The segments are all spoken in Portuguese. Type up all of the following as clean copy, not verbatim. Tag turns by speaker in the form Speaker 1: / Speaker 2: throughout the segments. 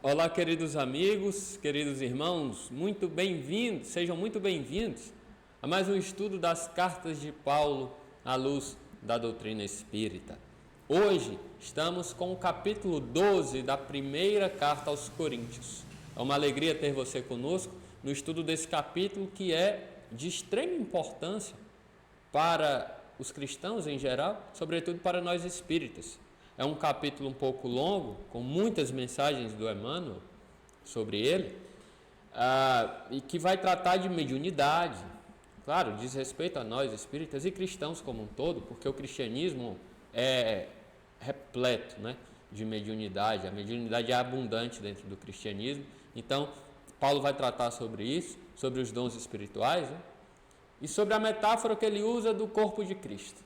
Speaker 1: Olá, queridos amigos, queridos irmãos, muito bem-vindos, sejam muito bem-vindos a mais um estudo das cartas de Paulo à luz da doutrina espírita. Hoje estamos com o capítulo 12 da primeira carta aos Coríntios. É uma alegria ter você conosco no estudo desse capítulo que é de extrema importância para os cristãos em geral, sobretudo para nós espíritas. É um capítulo um pouco longo, com muitas mensagens do Emmanuel sobre ele, e que vai tratar de mediunidade. Claro, diz respeito a nós espíritas e cristãos como um todo, porque o cristianismo é repleto, de mediunidade. A mediunidade é abundante dentro do cristianismo. Então, Paulo vai tratar sobre isso, sobre os dons espirituais, e sobre a metáfora que ele usa do corpo de Cristo.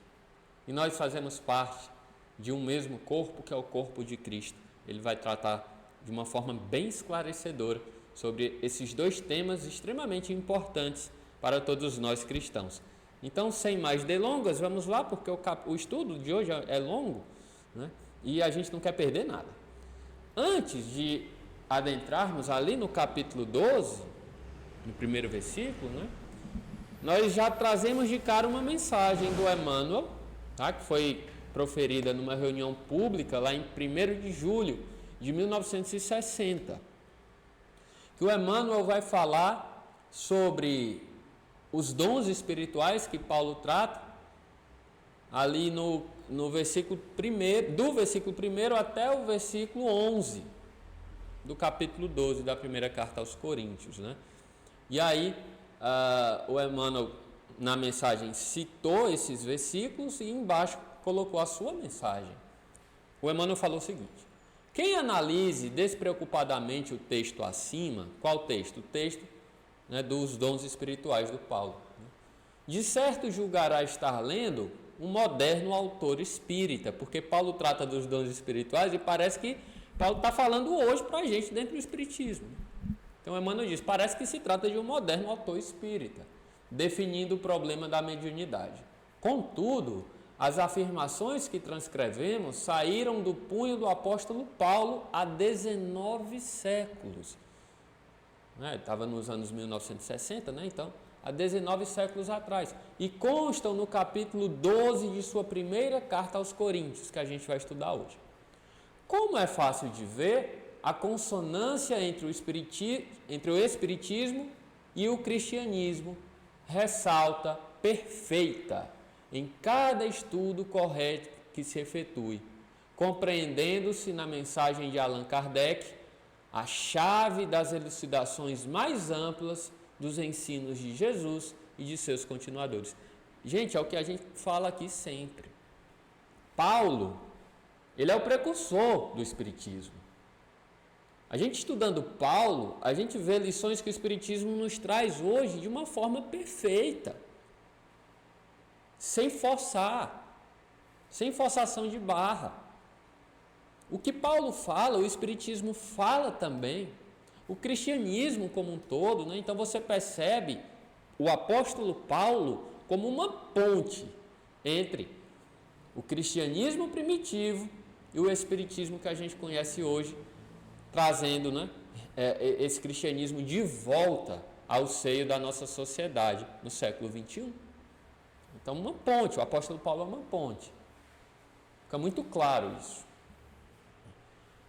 Speaker 1: E nós fazemos parte de um mesmo corpo, que é o corpo de Cristo. Ele vai tratar de uma forma bem esclarecedora sobre esses dois temas extremamente importantes para todos nós cristãos. Então, sem mais delongas, vamos lá, porque o estudo de hoje é longo, e a gente não quer perder nada. Antes de adentrarmos ali no capítulo 12, no primeiro versículo, nós já trazemos de cara uma mensagem do Emmanuel, que foi proferida numa reunião pública lá em 1º de julho de 1960, que o Emmanuel vai falar sobre os dons espirituais que Paulo trata ali no versículo 1, do versículo 1 até o versículo 11 do capítulo 12 da primeira carta aos Coríntios, E aí o Emmanuel na mensagem citou esses versículos e embaixo colocou a sua mensagem. O Emmanuel falou o seguinte: quem analise despreocupadamente o texto acima, qual texto? O texto dos dons espirituais do Paulo, de certo julgará estar lendo um moderno autor espírita, porque Paulo trata dos dons espirituais e parece que Paulo está falando hoje para a gente dentro do espiritismo. Então o Emmanuel diz, parece que se trata de um moderno autor espírita, definindo o problema da mediunidade. Contudo, as afirmações que transcrevemos saíram do punho do apóstolo Paulo há 19 séculos. Estava nos anos 1960, então, há 19 séculos atrás. E constam no capítulo 12 de sua primeira carta aos Coríntios, que a gente vai estudar hoje. Como é fácil de ver, a consonância entre o espiritismo e o cristianismo ressalta perfeita em cada estudo correto que se efetue, compreendendo-se na mensagem de Allan Kardec a chave das elucidações mais amplas dos ensinos de Jesus e de seus continuadores. Gente, é o que a gente fala aqui sempre. Paulo, ele é o precursor do espiritismo. A gente estudando Paulo, a gente vê lições que o espiritismo nos traz hoje de uma forma perfeita, sem forçar, sem forçação de barra. O que Paulo fala, o espiritismo fala também, o cristianismo como um todo, Então você percebe o apóstolo Paulo como uma ponte entre o cristianismo primitivo e o espiritismo que a gente conhece hoje, trazendo esse cristianismo de volta ao seio da nossa sociedade no século XXI. Então, uma ponte, o apóstolo Paulo é uma ponte. Fica muito claro isso.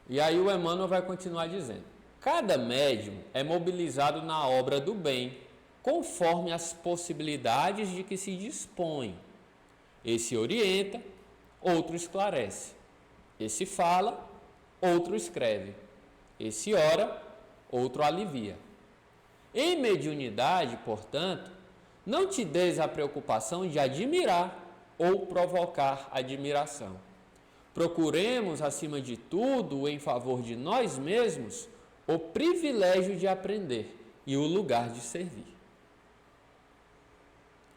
Speaker 1: E aí o Emmanuel vai continuar dizendo: cada médium é mobilizado na obra do bem, conforme as possibilidades de que se dispõe. Esse orienta, outro esclarece. Esse fala, outro escreve. Esse ora, outro alivia. Em mediunidade, portanto, não te des a preocupação de admirar ou provocar admiração. Procuremos, acima de tudo, em favor de nós mesmos, o privilégio de aprender e o lugar de servir.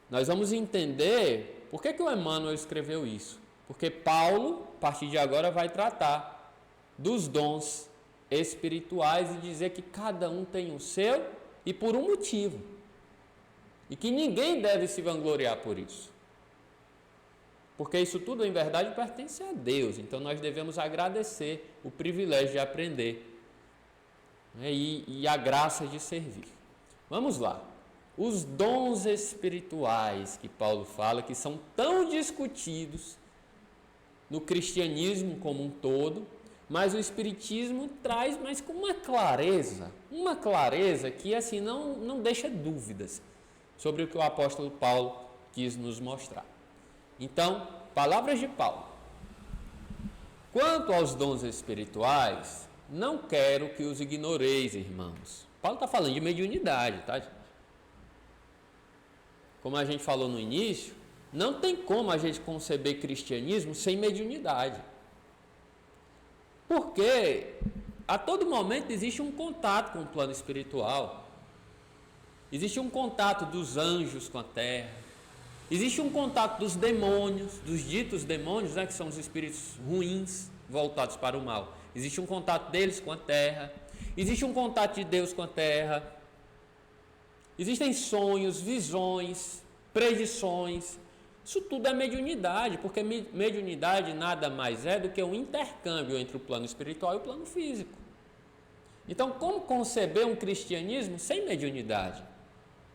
Speaker 1: Nós vamos entender por que o Emmanuel escreveu isso. Porque Paulo, a partir de agora, vai tratar dos dons espirituais e dizer que cada um tem o seu e por um motivo. E que ninguém deve se vangloriar por isso. Porque isso tudo, em verdade, pertence a Deus. Então, nós devemos agradecer o privilégio de aprender né, e a graça de servir. Vamos lá. Os dons espirituais que Paulo fala, que são tão discutidos no cristianismo como um todo, mas o Espiritismo traz, mas com uma clareza que assim não deixa dúvidas sobre o que o apóstolo Paulo quis nos mostrar. Então, palavras de Paulo. Quanto aos dons espirituais, não quero que os ignoreis, irmãos. Paulo está falando de mediunidade, tá? Como a gente falou no início, não tem como a gente conceber cristianismo sem mediunidade. Porque a todo momento existe um contato com o plano espiritual. Existe um contato dos anjos com a terra. Existe um contato dos demônios, dos ditos demônios, né, que são os espíritos ruins voltados para o mal. Existe um contato deles com a terra. Existe um contato de Deus com a terra. Existem sonhos, visões, predições. Isso tudo é mediunidade, porque mediunidade nada mais é do que um intercâmbio entre o plano espiritual e o plano físico. Então, como conceber um cristianismo sem mediunidade?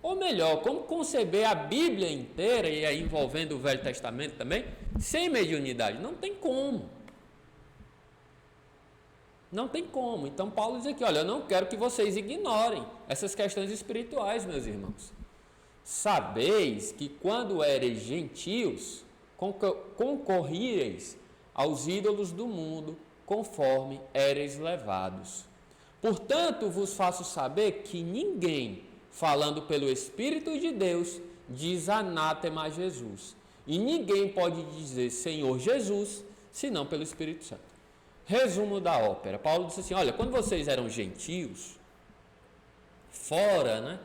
Speaker 1: Ou melhor, como conceber a Bíblia inteira, e aí envolvendo o Velho Testamento também, sem mediunidade? Não tem como. Não tem como. Então, Paulo diz aqui, olha, eu não quero que vocês ignorem essas questões espirituais, meus irmãos. Sabeis que quando éreis gentios, concorríeis aos ídolos do mundo, conforme éreis levados. Portanto, vos faço saber que ninguém, falando pelo Espírito de Deus, diz anátema a Jesus. E ninguém pode dizer Senhor Jesus, senão pelo Espírito Santo. Resumo da ópera. Paulo disse assim, olha, quando vocês eram gentios, fora, né,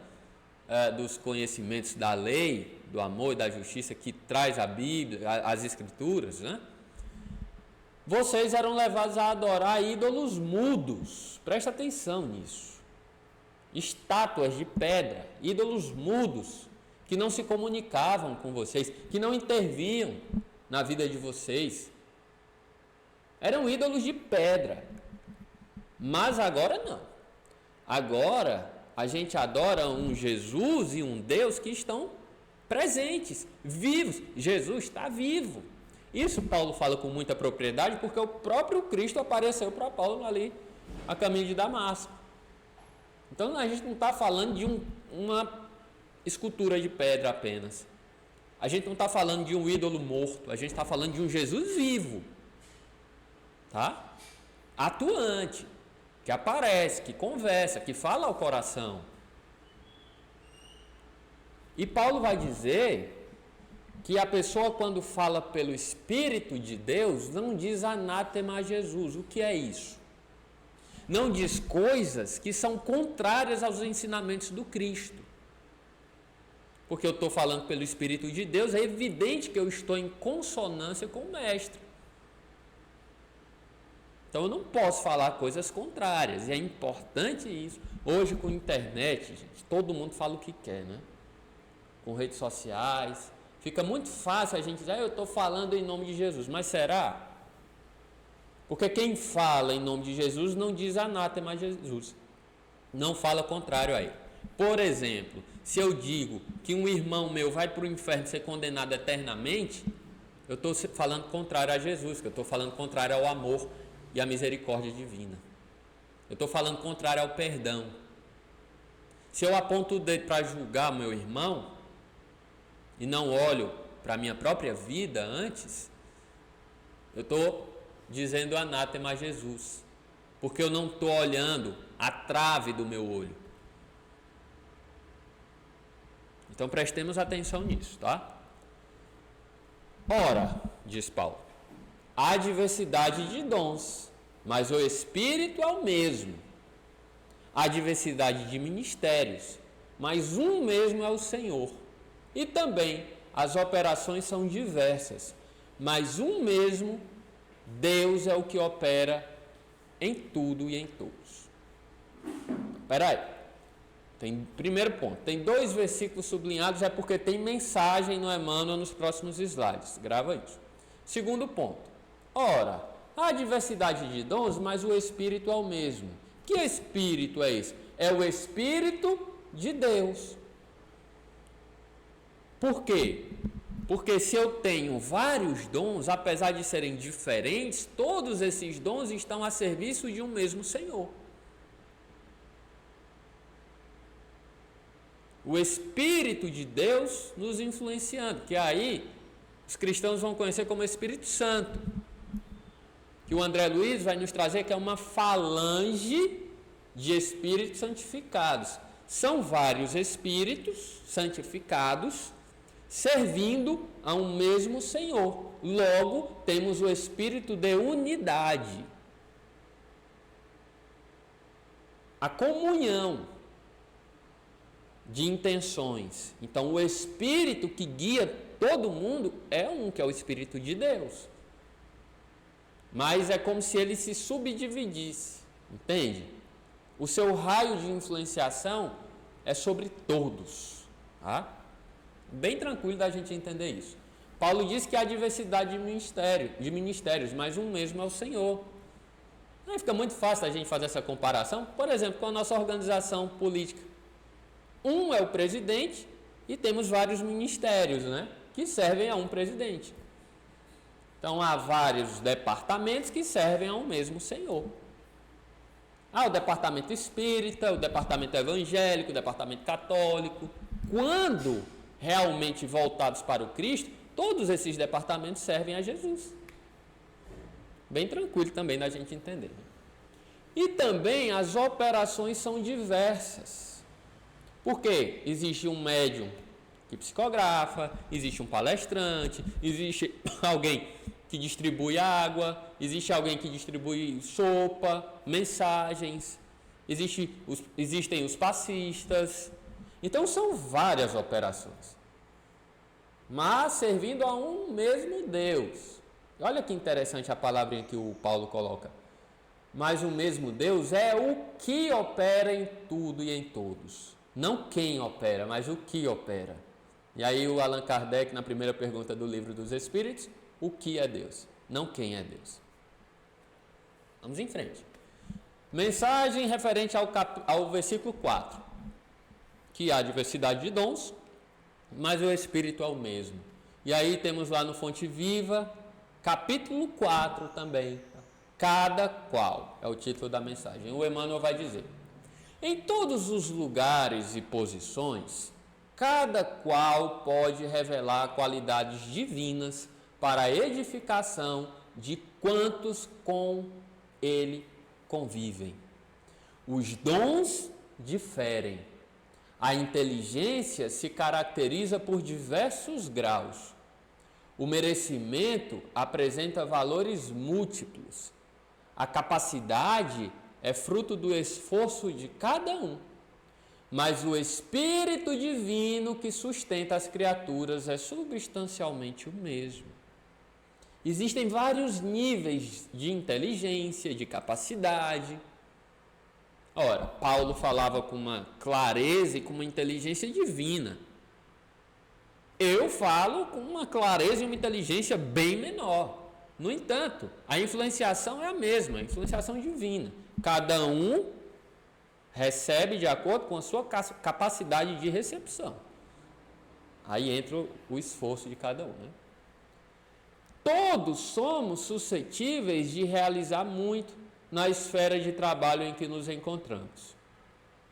Speaker 1: dos conhecimentos da lei, do amor e da justiça que traz a Bíblia, as Escrituras, né? Vocês eram levados a adorar ídolos mudos. Presta atenção nisso. Estátuas de pedra, ídolos mudos, que não se comunicavam com vocês, que não intervinham na vida de vocês. Eram ídolos de pedra. Mas agora não. Agora a gente adora um Jesus e um Deus que estão presentes, vivos. Jesus está vivo. Isso Paulo fala com muita propriedade, porque o próprio Cristo apareceu para Paulo ali, a caminho de Damasco. Então a gente não está falando de uma escultura de pedra apenas. A gente não está falando de um ídolo morto. A gente está falando de um Jesus vivo. Tá? Atuante. Que aparece, que conversa, que fala ao coração. E Paulo vai dizer que a pessoa, quando fala pelo Espírito de Deus, não diz anátema a Jesus. O que é isso? Não diz coisas que são contrárias aos ensinamentos do Cristo. Porque eu estou falando pelo Espírito de Deus, é evidente que eu estou em consonância com o Mestre. Então eu não posso falar coisas contrárias, e é importante isso. Hoje com a internet, gente, todo mundo fala o que quer, né? Com redes sociais, fica muito fácil a gente dizer, eu estou falando em nome de Jesus, mas será? Porque quem fala em nome de Jesus não diz anátema a Jesus, não fala contrário a ele. Por exemplo, se eu digo que um irmão meu vai para o inferno ser condenado eternamente, eu estou falando contrário a Jesus, que eu estou falando contrário ao amor e à misericórdia divina. Eu estou falando contrário ao perdão. Se eu aponto o dedo para julgar meu irmão e não olho para a minha própria vida antes, eu estou dizendo anátema a Jesus, porque eu não estou olhando a trave do meu olho. Então prestemos atenção nisso, tá? Ora, diz Paulo, há diversidade de dons, mas o Espírito é o mesmo. Há diversidade de ministérios, mas um mesmo é o Senhor. E também as operações são diversas, mas um mesmo Deus é o que opera em tudo e em todos. Espera aí. Primeiro ponto, tem 2 versículos sublinhados, é porque tem mensagem no Emmanuel nos próximos slides. Grava isso. Segundo ponto. Ora, há diversidade de dons, mas o Espírito é o mesmo. Que Espírito é esse? É o Espírito de Deus. Por quê? Porque se eu tenho vários dons, apesar de serem diferentes, todos esses dons estão a serviço de um mesmo Senhor. O Espírito de Deus nos influenciando, que aí os cristãos vão conhecer como Espírito Santo, que o André Luiz vai nos trazer que é uma falange de espíritos santificados. São vários espíritos santificados servindo a um mesmo Senhor. Logo, temos o espírito de unidade. A comunhão de intenções. Então, o espírito que guia todo mundo é um, que é o Espírito de Deus. Mas é como se ele se subdividisse, entende? O seu raio de influenciação é sobre todos, tá? Bem tranquilo da gente entender isso. Paulo diz que há diversidade de ministérios, mas um mesmo é o Senhor. Aí fica muito fácil a gente fazer essa comparação, por exemplo, com a nossa organização política. Um é o presidente e temos vários ministérios, né, que servem a um presidente. Então, há vários departamentos que servem ao mesmo Senhor. Há o departamento espírita, o departamento evangélico, o departamento católico. Quando realmente voltados para o Cristo, todos esses departamentos servem a Jesus. Bem tranquilo também da gente entender. E também as operações são diversas. Porque existe um médium que psicografa, existe um palestrante, existe alguém que distribui água, existe alguém que distribui sopa, mensagens, existem os passistas. Então são várias operações, mas servindo a um mesmo Deus. Olha que interessante a palavrinha que o Paulo coloca. Mas o mesmo Deus é o que opera em tudo e em todos. Não quem opera, mas o que opera. E aí o Allan Kardec, na primeira pergunta do Livro dos Espíritos, o que é Deus, não quem é Deus. Vamos em frente. Mensagem referente ao versículo 4. Que há diversidade de dons, mas o Espírito é o mesmo. E aí temos lá no Fonte Viva, capítulo 4 também. Cada qual é o título da mensagem. O Emmanuel vai dizer: em todos os lugares e posições, cada qual pode revelar qualidades divinas para a edificação de quantos com ele convivem. Os dons diferem. A inteligência se caracteriza por diversos graus. O merecimento apresenta valores múltiplos. A capacidade é fruto do esforço de cada um. Mas o Espírito Divino que sustenta as criaturas é substancialmente o mesmo. Existem vários níveis de inteligência, de capacidade. Ora, Paulo falava com uma clareza e com uma inteligência divina. Eu falo com uma clareza e uma inteligência bem menor. No entanto, a influenciação é a mesma, a influenciação divina. Cada um recebe de acordo com a sua capacidade de recepção. Aí entra o esforço de cada um, né? Todos somos suscetíveis de realizar muito na esfera de trabalho em que nos encontramos.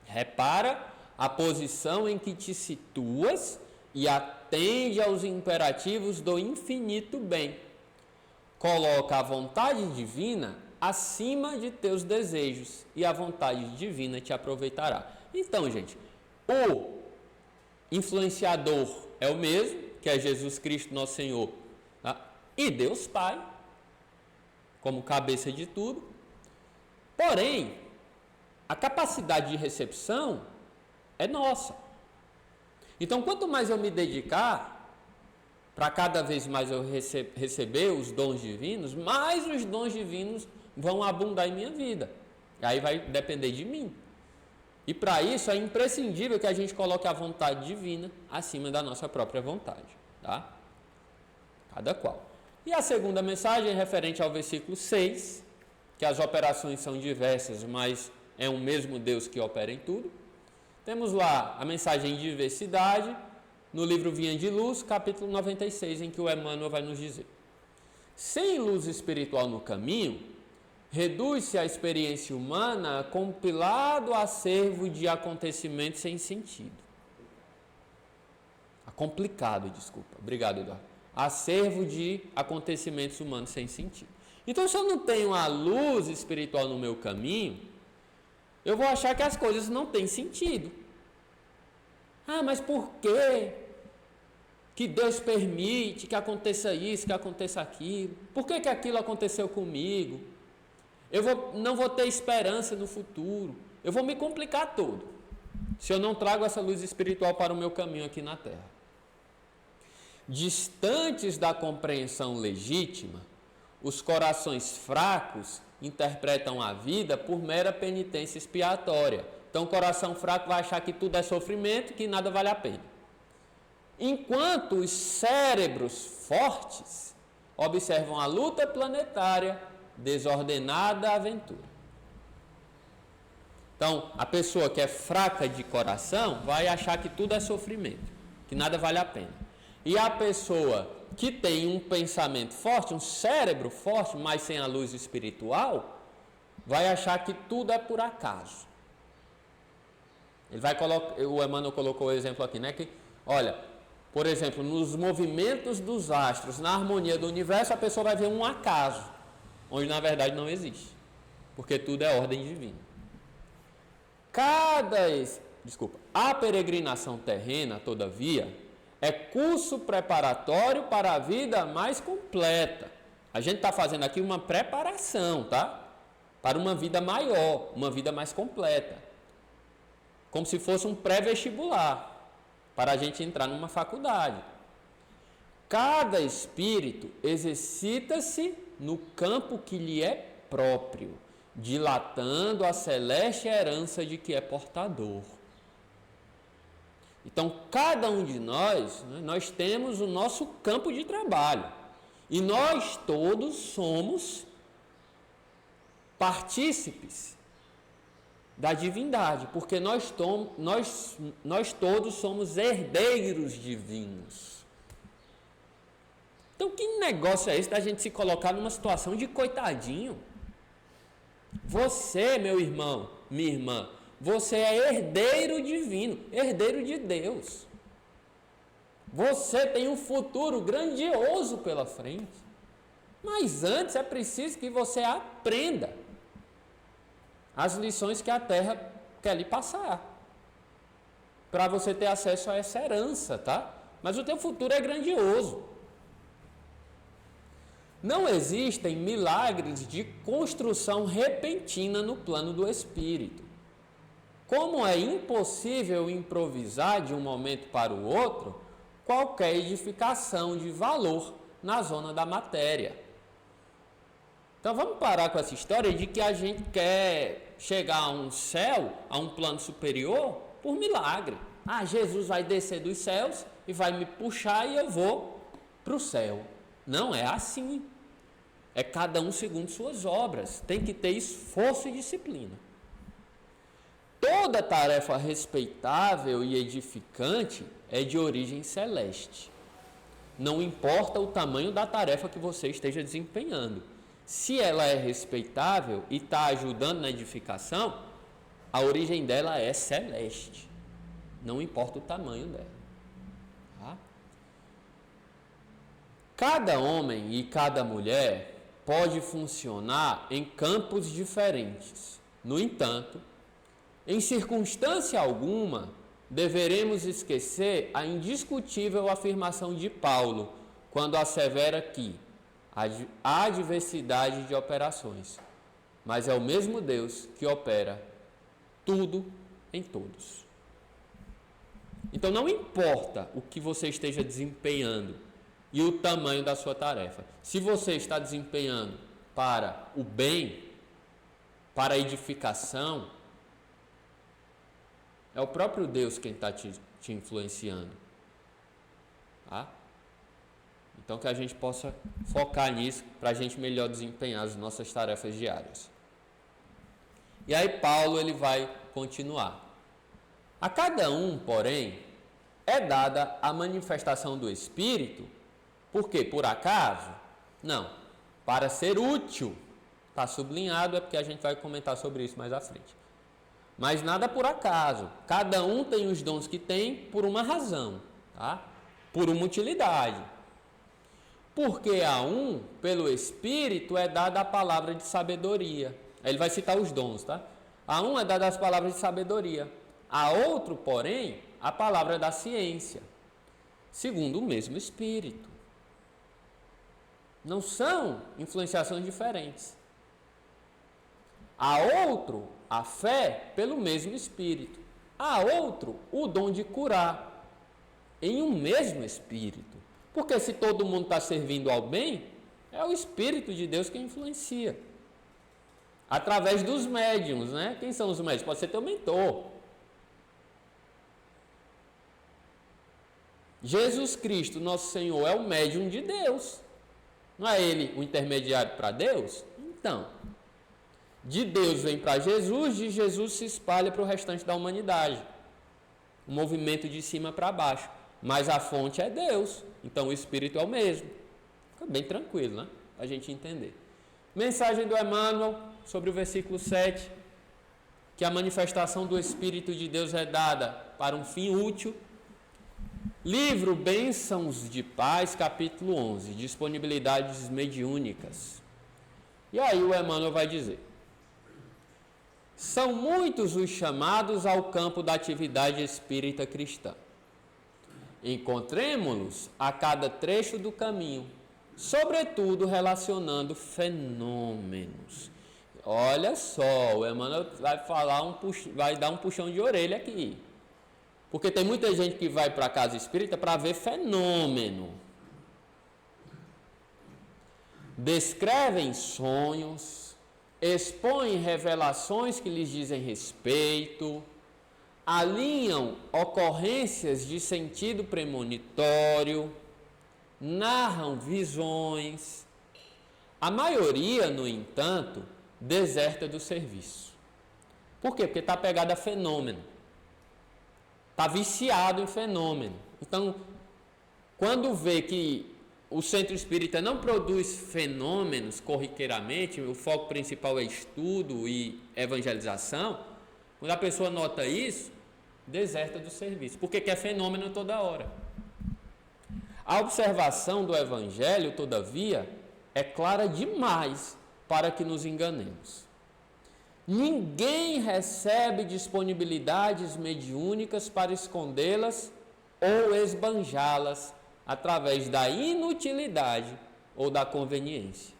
Speaker 1: Repara a posição em que te situas e atende aos imperativos do infinito bem. Coloca a vontade divina acima de teus desejos e a vontade divina te aproveitará. Então, gente, o influenciador é o mesmo, que é Jesus Cristo, nosso Senhor, tá? E Deus Pai, como cabeça de tudo. Porém, a capacidade de recepção é nossa. Então, quanto mais eu me dedicar para cada vez mais eu receber os dons divinos, mais os dons divinos vão abundar em minha vida. E aí vai depender de mim. E para isso é imprescindível que a gente coloque a vontade divina acima da nossa própria vontade, tá? Cada qual. E a segunda mensagem é referente ao versículo 6, que as operações são diversas, mas é um mesmo Deus que opera em tudo. Temos lá a mensagem de diversidade, no livro Vinha de Luz, capítulo 96, em que o Emmanuel vai nos dizer: sem luz espiritual no caminho, reduz-se a experiência humana a compilado acervo de acontecimentos sem sentido. Obrigado, Eduardo. Acervo de acontecimentos humanos sem sentido. Então, se eu não tenho a luz espiritual no meu caminho, eu vou achar que as coisas não têm sentido. Ah, mas por quê que Deus permite que aconteça isso, que aconteça aquilo? Por que que aquilo aconteceu comigo? Não vou ter esperança no futuro. Eu vou me complicar todo se eu não trago essa luz espiritual para o meu caminho aqui na Terra. Distantes da compreensão legítima, os corações fracos interpretam a vida por mera penitência expiatória. Então, o coração fraco vai achar que tudo é sofrimento, que nada vale a pena. Enquanto os cérebros fortes observam a luta planetária, desordenada aventura. Então, a pessoa que é fraca de coração vai achar que tudo é sofrimento, que nada vale a pena. E a pessoa que tem um pensamento forte, um cérebro forte, mas sem a luz espiritual, vai achar que tudo é por acaso. O Emmanuel colocou o exemplo aqui, né? Que, olha, por exemplo, nos movimentos dos astros, na harmonia do universo, a pessoa vai ver um acaso, onde na verdade não existe, porque tudo é ordem divina. A peregrinação terrena, todavia, é curso preparatório para a vida mais completa. A gente está fazendo aqui uma preparação, tá? Para uma vida maior, uma vida mais completa. Como se fosse um pré-vestibular, para a gente entrar numa faculdade. Cada espírito exercita-se no campo que lhe é próprio, dilatando a celeste herança de que é portador. Então, cada um de nós, nós temos o nosso campo de trabalho. E nós todos somos partícipes da divindade, porque nós todos somos herdeiros divinos. Então, que negócio é esse da gente se colocar numa situação de coitadinho? Você, meu irmão, minha irmã, você é herdeiro divino, herdeiro de Deus. Você tem um futuro grandioso pela frente. Mas antes é preciso que você aprenda as lições que a Terra quer lhe passar, para você ter acesso a essa herança, tá? Mas o teu futuro é grandioso. Não existem milagres de construção repentina no plano do espírito. Como é impossível improvisar de um momento para o outro qualquer edificação de valor na zona da matéria. Então vamos parar com essa história de que a gente quer chegar a um céu, a um plano superior, por milagre. Ah, Jesus vai descer dos céus e vai me puxar e eu vou para o céu. Não é assim. É cada um segundo suas obras. Tem que ter esforço e disciplina. Toda tarefa respeitável e edificante é de origem celeste. Não importa o tamanho da tarefa que você esteja desempenhando. Se ela é respeitável e está ajudando na edificação, a origem dela é celeste. Não importa o tamanho dela. Tá? Cada homem e cada mulher pode funcionar em campos diferentes. No entanto, em circunstância alguma, deveremos esquecer a indiscutível afirmação de Paulo, quando assevera que há diversidade de operações, mas é o mesmo Deus que opera tudo em todos. Então não importa o que você esteja desempenhando e o tamanho da sua tarefa. Se você está desempenhando para o bem, para a edificação, é o próprio Deus quem está te influenciando. Tá? Então que a gente possa focar nisso para a gente melhor desempenhar as nossas tarefas diárias. E aí Paulo ele vai continuar. A cada um, porém, é dada a manifestação do Espírito. Por quê? Por acaso? Não. Para ser útil. Está sublinhado, é porque a gente vai comentar sobre isso mais à frente. Mas nada por acaso. Cada um tem os dons que tem por uma razão, tá? Por uma utilidade. Porque a um, pelo Espírito, é dada a palavra de sabedoria. Aí ele vai citar os dons, tá? A um é dada as palavras de sabedoria. A outro, porém, a palavra da ciência. Segundo o mesmo Espírito. Não são influenciações diferentes. A outro, a fé pelo mesmo Espírito. A outro, o dom de curar em um mesmo Espírito. Porque se todo mundo está servindo ao bem, é o Espírito de Deus que influencia. Através dos médiuns, né? Quem são os médiuns? Pode ser teu mentor. Jesus Cristo, nosso Senhor, é o médium de Deus. Não é ele o intermediário para Deus? Então, de Deus vem para Jesus, de Jesus se espalha para o restante da humanidade. Um movimento de cima para baixo. Mas a fonte é Deus. Então o Espírito é o mesmo. Fica bem tranquilo, né? Para a gente entender. Mensagem do Emmanuel sobre o versículo 7. Que a manifestação do Espírito de Deus é dada para um fim útil. Livro Bênçãos de Paz, capítulo 11. Disponibilidades mediúnicas. E aí o Emmanuel vai dizer. São muitos os chamados ao campo da atividade espírita cristã. Encontremo-los a cada trecho do caminho, sobretudo relacionando fenômenos. Olha só, o Emmanuel vai dar um puxão de orelha aqui. Porque tem muita gente que vai para a casa espírita para ver fenômeno. Descrevem sonhos, expõem revelações que lhes dizem respeito, alinham ocorrências de sentido premonitório, narram visões. A maioria, no entanto, deserta do serviço. Por quê? Porque está pegado a fenômeno. Está viciado em fenômeno. Então, quando vê que o centro espírita não produz fenômenos corriqueiramente, o foco principal é estudo e evangelização, quando a pessoa nota isso, deserta do serviço, porque quer fenômeno toda hora. A observação do Evangelho, todavia, é clara demais para que nos enganemos. Ninguém recebe disponibilidades mediúnicas para escondê-las ou esbanjá-las através da inutilidade ou da conveniência.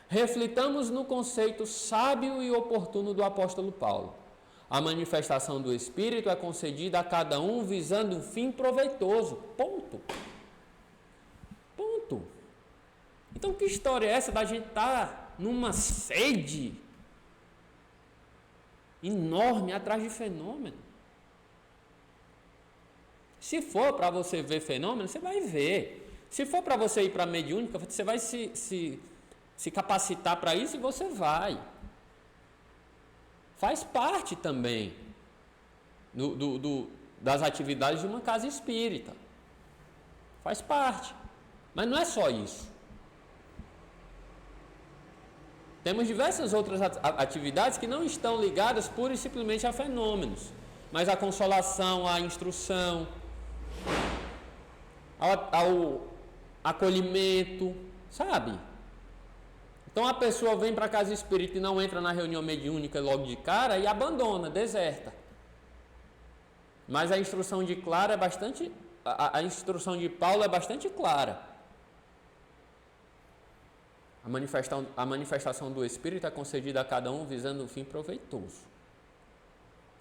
Speaker 1: Reflitamos no conceito sábio e oportuno do apóstolo Paulo. A manifestação do Espírito é concedida a cada um visando um fim proveitoso. Ponto. Ponto. Então, que história é essa da gente estar numa sede enorme atrás de fenômeno? Se for para você ver fenômeno, você vai ver. Se for para você ir para a mediúnica, você vai se capacitar para isso e você vai. Faz parte também das atividades de uma casa espírita. Faz parte. Mas não é só isso. Temos diversas outras atividades que não estão ligadas pura e simplesmente a fenômenos, mas a consolação, a instrução, ao acolhimento, sabe? Então a pessoa vem para a casa espírita e não entra na reunião mediúnica logo de cara e abandona, deserta. Mas a instrução de Clara é bastante, a instrução de Paulo é bastante clara. A manifestação do Espírito é concedida a cada um visando um fim proveitoso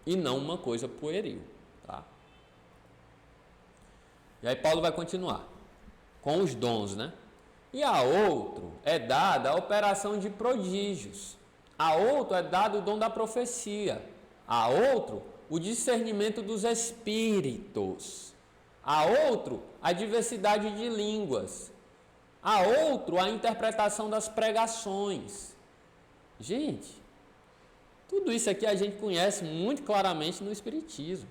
Speaker 1: e não uma coisa pueril, tá? E aí Paulo vai continuar com os dons, né? E a outro é dada a operação de prodígios, a outro é dado o dom da profecia, a outro o discernimento dos espíritos, a outro a diversidade de línguas, a outro a interpretação das pregações. Gente, Tudo isso aqui a gente conhece muito claramente no Espiritismo.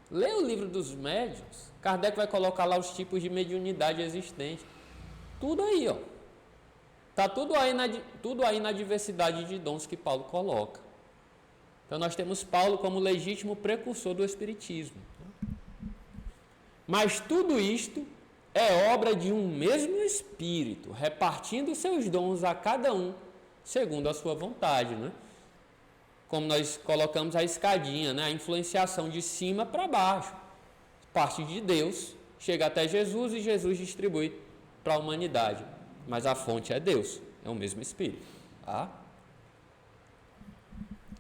Speaker 1: Lê o livro dos médiuns, Kardec vai colocar lá os tipos de mediunidade existentes. Tudo aí, ó. Está tudo aí na diversidade de dons que Paulo coloca. Então nós temos Paulo como legítimo precursor do Espiritismo. Mas tudo isto é obra de um mesmo Espírito, repartindo seus dons a cada um, segundo a sua vontade, né? Como nós colocamos a escadinha, né? A influenciação de cima para baixo. Parte de Deus, chega até Jesus e Jesus distribui para a humanidade. Mas a fonte é Deus, é o mesmo Espírito. Tá?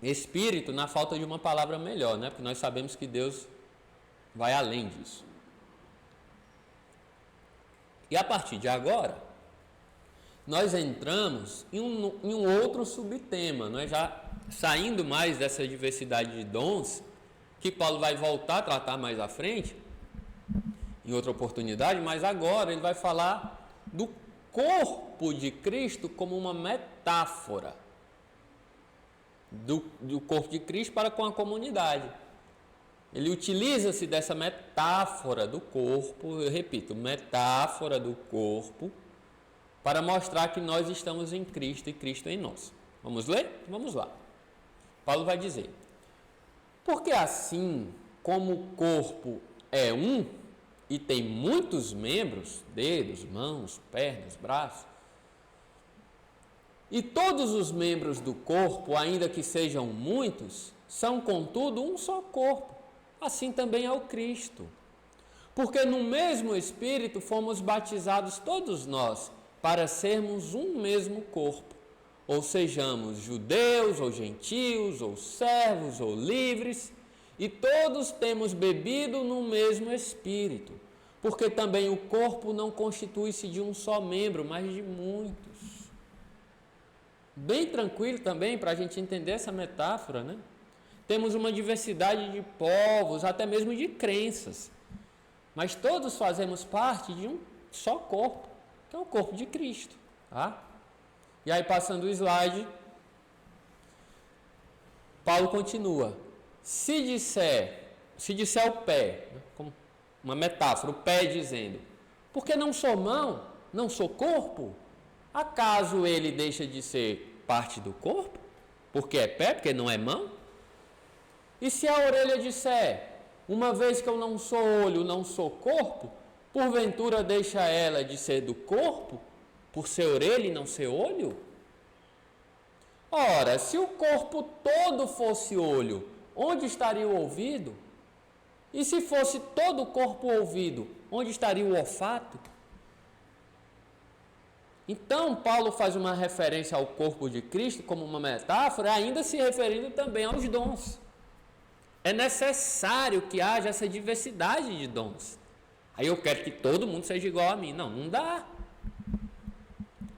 Speaker 1: Espírito, na falta de uma palavra melhor, né? Porque nós sabemos que Deus vai além disso. E a partir de agora, nós entramos em um outro subtema, nós já saindo mais dessa diversidade de dons, que Paulo vai voltar a tratar mais à frente, em outra oportunidade, mas agora ele vai falar do corpo de Cristo como uma metáfora do corpo de Cristo para com a comunidade. Ele utiliza-se dessa metáfora do corpo, eu repito, metáfora do corpo, para mostrar que nós estamos em Cristo e Cristo em nós. Vamos ler? Vamos lá. Paulo vai dizer: porque assim como o corpo é um e tem muitos membros, dedos, mãos, pernas, braços, e todos os membros do corpo, ainda que sejam muitos, são contudo um só corpo, assim também é o Cristo. Porque no mesmo Espírito fomos batizados todos nós, para sermos um mesmo corpo, ou sejamos judeus, ou gentios, ou servos, ou livres, e todos temos bebido no mesmo Espírito, porque também o corpo não constitui-se de um só membro, mas de muitos. Bem tranquilo também para a gente entender essa metáfora, né? Temos uma diversidade de povos, até mesmo de crenças, mas todos fazemos parte de um só corpo, que é o corpo de Cristo. Tá? E aí, passando o slide, Paulo continua: se disser o pé, como uma metáfora, o pé dizendo, porque não sou mão, não sou corpo, acaso ele deixa de ser parte do corpo? Porque é pé, porque não é mão? E se a orelha disser, uma vez que eu não sou olho, não sou corpo, porventura deixa ela de ser do corpo, por ser orelha e não ser olho? Ora, se o corpo todo fosse olho, onde estaria o ouvido? E se fosse todo o corpo ouvido, onde estaria o olfato? Então, Paulo faz uma referência ao corpo de Cristo como uma metáfora, ainda se referindo também aos dons. É necessário que haja essa diversidade de dons. Aí eu quero que todo mundo seja igual a mim. Não, não dá.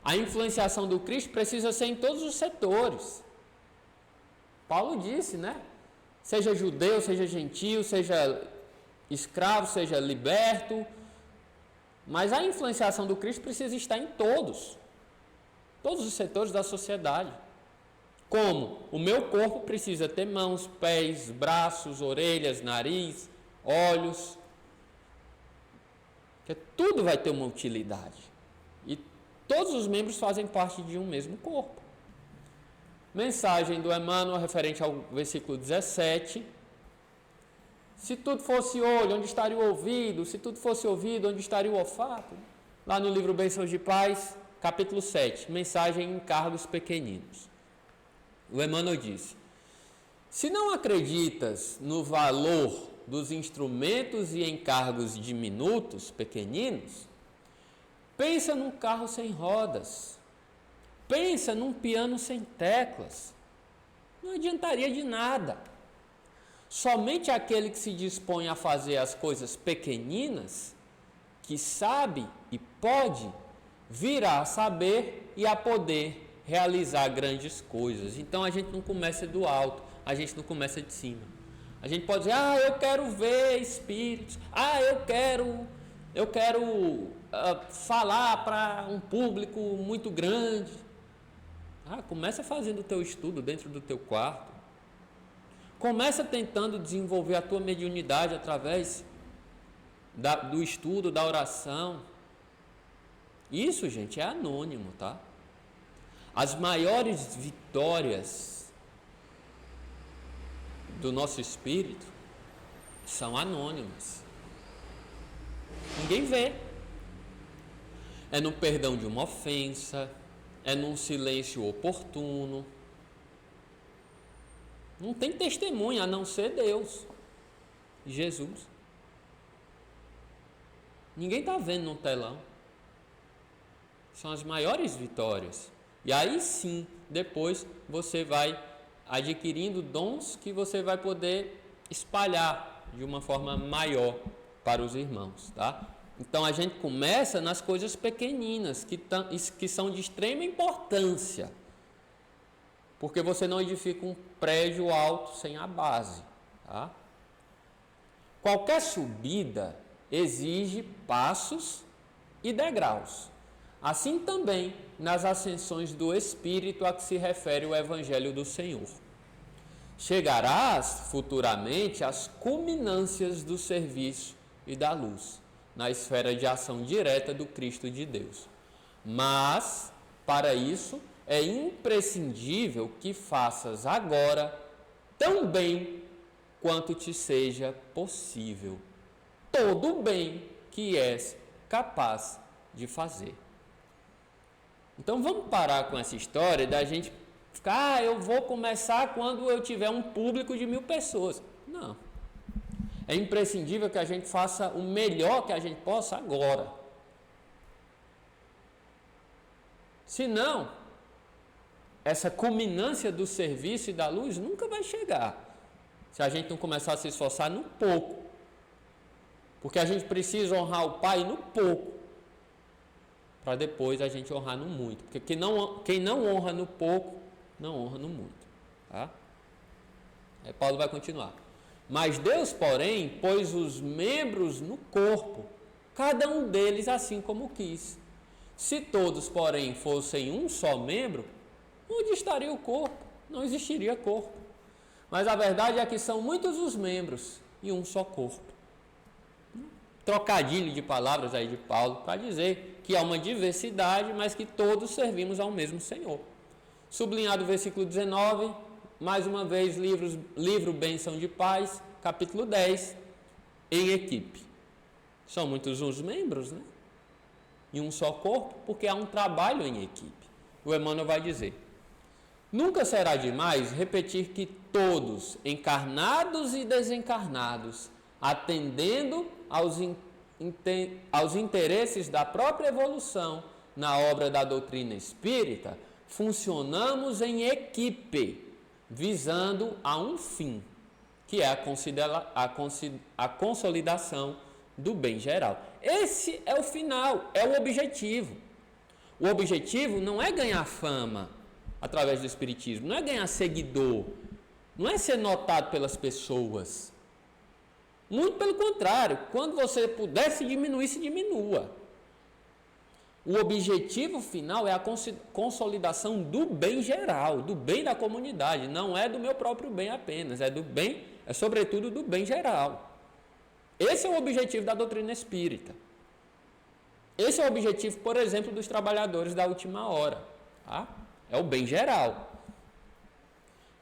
Speaker 1: A influenciação do Cristo precisa ser em todos os setores. Paulo disse, né? Seja judeu, seja gentio, seja escravo, seja liberto. Mas a influenciação do Cristo precisa estar em todos os setores da sociedade. Como o meu corpo precisa ter mãos, pés, braços, orelhas, nariz, olhos. Porque tudo vai ter uma utilidade. E todos os membros fazem parte de um mesmo corpo. Mensagem do Emmanuel referente ao versículo 17. Se tudo fosse olho, onde estaria o ouvido? Se tudo fosse ouvido, onde estaria o olfato? Lá no livro Bênçãos de Paz, capítulo 7, mensagem em encargos pequeninos. O Emmanuel disse: se não acreditas no valor dos instrumentos e encargos diminutos, pequeninos, pensa num carro sem rodas, pensa num piano sem teclas. Não adiantaria de nada. Somente aquele que se dispõe a fazer as coisas pequeninas, que sabe e pode, virá a saber e a poder realizar grandes coisas. Então a gente não começa do alto, a gente não começa de cima. A gente pode dizer: eu quero ver espíritos, eu quero falar para um público muito grande. Começa fazendo o teu estudo dentro do teu quarto. Começa tentando desenvolver a tua mediunidade através do estudo, da oração. Isso, gente, é anônimo, tá? As maiores vitórias do nosso espírito são anônimas. Ninguém vê. É no perdão de uma ofensa, é num silêncio oportuno. Não tem testemunha a não ser Deus e Jesus. Ninguém está vendo no telão. São as maiores vitórias. E aí sim, depois você vai adquirindo dons que você vai poder espalhar de uma forma maior para os irmãos, tá? Então a gente começa nas coisas pequeninas, que são de extrema importância. Porque você não edifica um prédio alto sem a base, tá? Qualquer subida exige passos e degraus. Assim também nas ascensões do Espírito a que se refere o Evangelho do Senhor. Chegarás futuramente às culminâncias do serviço e da luz, na esfera de ação direta do Cristo de Deus. Mas, para isso, é imprescindível que faças agora tão bem quanto te seja possível todo o bem que és capaz de fazer. Então vamos parar com essa história da gente ficar, eu vou começar quando eu tiver um público de 1000 pessoas. Não. É imprescindível que a gente faça o melhor que a gente possa agora. Senão, essa culminância do serviço e da luz nunca vai chegar. Se a gente não começar a se esforçar no pouco. Porque a gente precisa honrar o Pai no pouco, para depois a gente honrar no muito. Porque quem não honra no pouco, não honra no muito. Tá? Aí Paulo vai continuar. Mas Deus, porém, pôs os membros no corpo, cada um deles assim como quis. Se todos, porém, fossem um só membro, onde estaria o corpo? Não existiria corpo. Mas a verdade é que são muitos os membros e um só corpo. Trocadilho de palavras aí de Paulo para dizer que há uma diversidade, mas que todos servimos ao mesmo Senhor. Sublinhado o versículo 19, mais uma vez, livro Bênção de Paz, capítulo 10, em equipe. São muitos os membros, né? E um só corpo, porque há um trabalho em equipe. O Emmanuel vai dizer: nunca será demais repetir que todos, encarnados e desencarnados, atendendo aos interesses da própria evolução na obra da doutrina espírita, funcionamos em equipe, visando a um fim, que é a consolidação do bem geral. Esse é o final, é o objetivo. O objetivo não é ganhar fama através do espiritismo, não é ganhar seguidor, não é ser notado pelas pessoas. Muito pelo contrário, quando você puder se diminuir, se diminua. O objetivo final é a consolidação do bem geral, do bem da comunidade, não é do meu próprio bem apenas, é sobretudo do bem geral. Esse é o objetivo da doutrina espírita. Esse é o objetivo, por exemplo, dos trabalhadores da última hora. Tá? É o bem geral.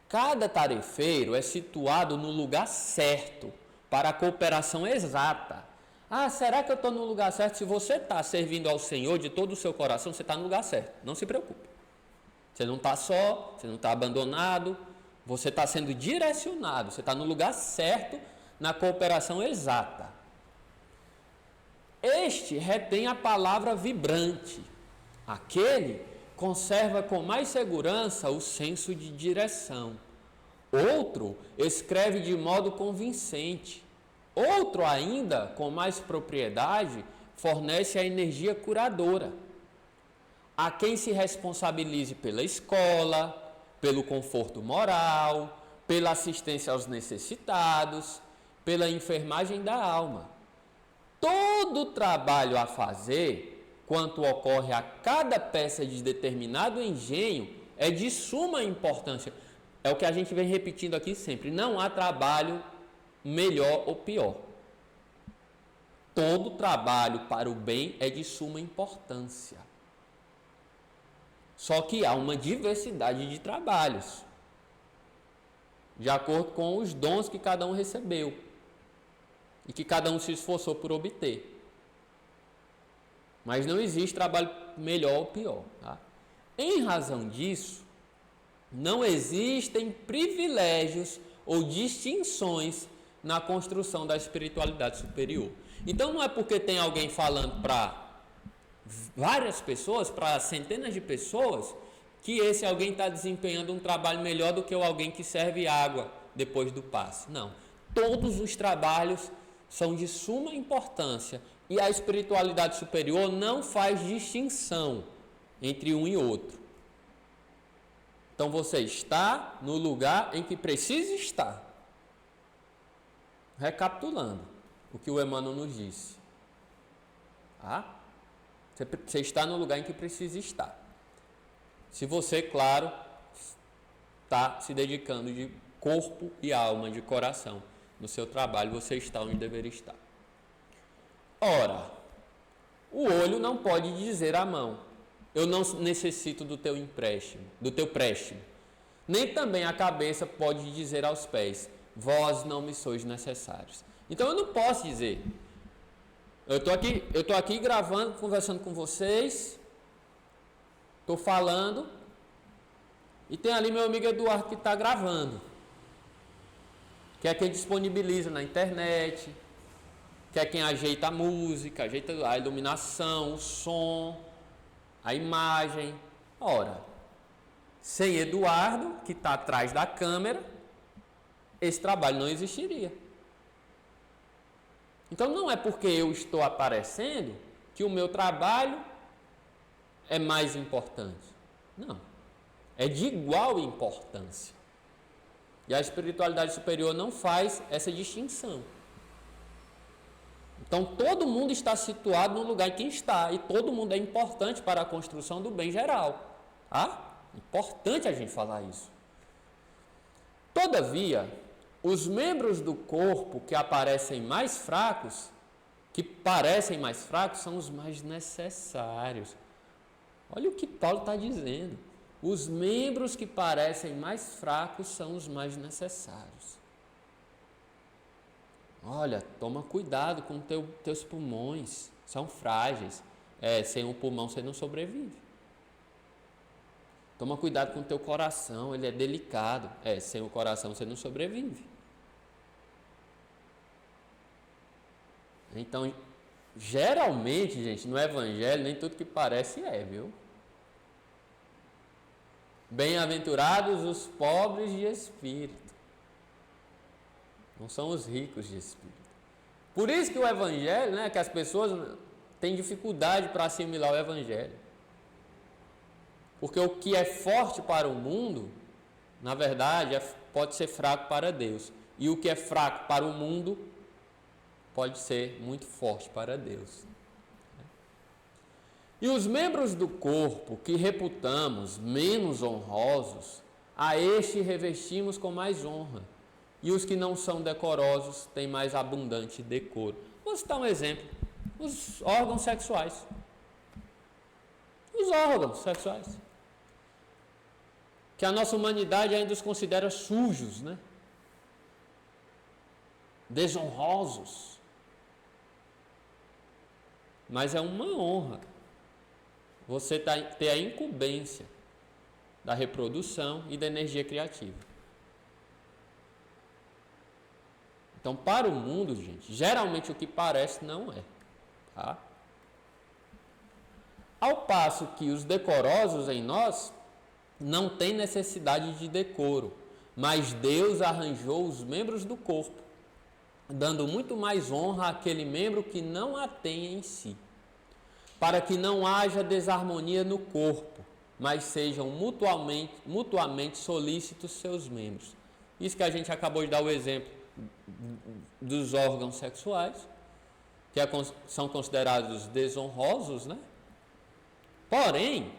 Speaker 1: Cada tarefeiro é situado no lugar certo para a cooperação exata. Será que eu estou no lugar certo? Se você está servindo ao Senhor de todo o seu coração, você está no lugar certo. Não se preocupe. Você não está só, você não está abandonado, você está sendo direcionado, você está no lugar certo, na cooperação exata. Este retém a palavra vibrante. Aquele conserva com mais segurança o senso de direção. Outro escreve de modo convincente. Outro ainda, com mais propriedade, fornece a energia curadora. Há quem se responsabilize pela escola, pelo conforto moral, pela assistência aos necessitados, pela enfermagem da alma. Todo o trabalho a fazer, quanto ocorre a cada peça de determinado engenho, é de suma importância. É o que a gente vem repetindo aqui sempre. Não há trabalho melhor ou pior. Todo trabalho para o bem é de suma importância. Só que há uma diversidade de trabalhos, de acordo com os dons que cada um recebeu e que cada um se esforçou por obter. Mas não existe trabalho melhor ou pior. Tá? Em razão disso, não existem privilégios ou distinções na construção da espiritualidade superior. Então não é porque tem alguém falando para várias pessoas, para centenas de pessoas, que esse alguém está desempenhando um trabalho melhor do que alguém que serve água depois do passe. Não. Todos os trabalhos são de suma importância e a espiritualidade superior não faz distinção entre um e outro. Então você está no lugar em que precisa estar. Recapitulando o que o Emmanuel nos disse. Tá? Você está no lugar em que precisa estar. Se você, claro, está se dedicando de corpo e alma, de coração, no seu trabalho, você está onde deveria estar. Ora, o olho não pode dizer à mão: eu não necessito do teu empréstimo, do teu préstimo. Nem também a cabeça pode dizer aos pés: vós não me sois necessários. Então eu não posso dizer: eu estou aqui gravando, conversando com vocês, estou falando, e tem ali meu amigo Eduardo que está gravando, que é quem disponibiliza na internet, que é quem ajeita a música, ajeita a iluminação, o som, a imagem. Ora, sem Eduardo, que está atrás da câmera, esse trabalho não existiria. Então não é porque eu estou aparecendo que o meu trabalho é mais importante. Não. É de igual importância. E a espiritualidade superior não faz essa distinção. Então todo mundo está situado no lugar em que está. E todo mundo é importante para a construção do bem geral. Tá? Importante a gente falar isso. Todavia, os membros do corpo que parecem mais fracos, são os mais necessários. Olha o que Paulo está dizendo. Os membros que parecem mais fracos são os mais necessários. Olha, toma cuidado com teus pulmões, são frágeis. Sem um pulmão você não sobrevive. Toma cuidado com o teu coração, ele é delicado. Sem o coração você não sobrevive. Então, geralmente, gente, no Evangelho, nem tudo que parece viu? Bem-aventurados os pobres de espírito. Não são os ricos de espírito. Por isso que o Evangelho, que as pessoas têm dificuldade para assimilar o Evangelho. Porque o que é forte para o mundo, na verdade, pode ser fraco para Deus. E o que é fraco para o mundo pode ser muito forte para Deus. E os membros do corpo que reputamos menos honrosos, a este revestimos com mais honra. E os que não são decorosos têm mais abundante decoro. Vou citar um exemplo: os órgãos sexuais. Os órgãos sexuais. Que a nossa humanidade ainda os considera sujos, desonrosos. Mas é uma honra você ter a incumbência da reprodução e da energia criativa. Então, para o mundo, gente, geralmente o que parece não é. Tá? Ao passo que os decorosos em nós não têm necessidade de decoro, mas Deus arranjou os membros do corpo, dando muito mais honra àquele membro que não a tem em si, para que não haja desarmonia no corpo, mas sejam mutuamente solícitos seus membros. Isso que a gente acabou de dar o exemplo dos órgãos sexuais, que são considerados desonrosos, Porém,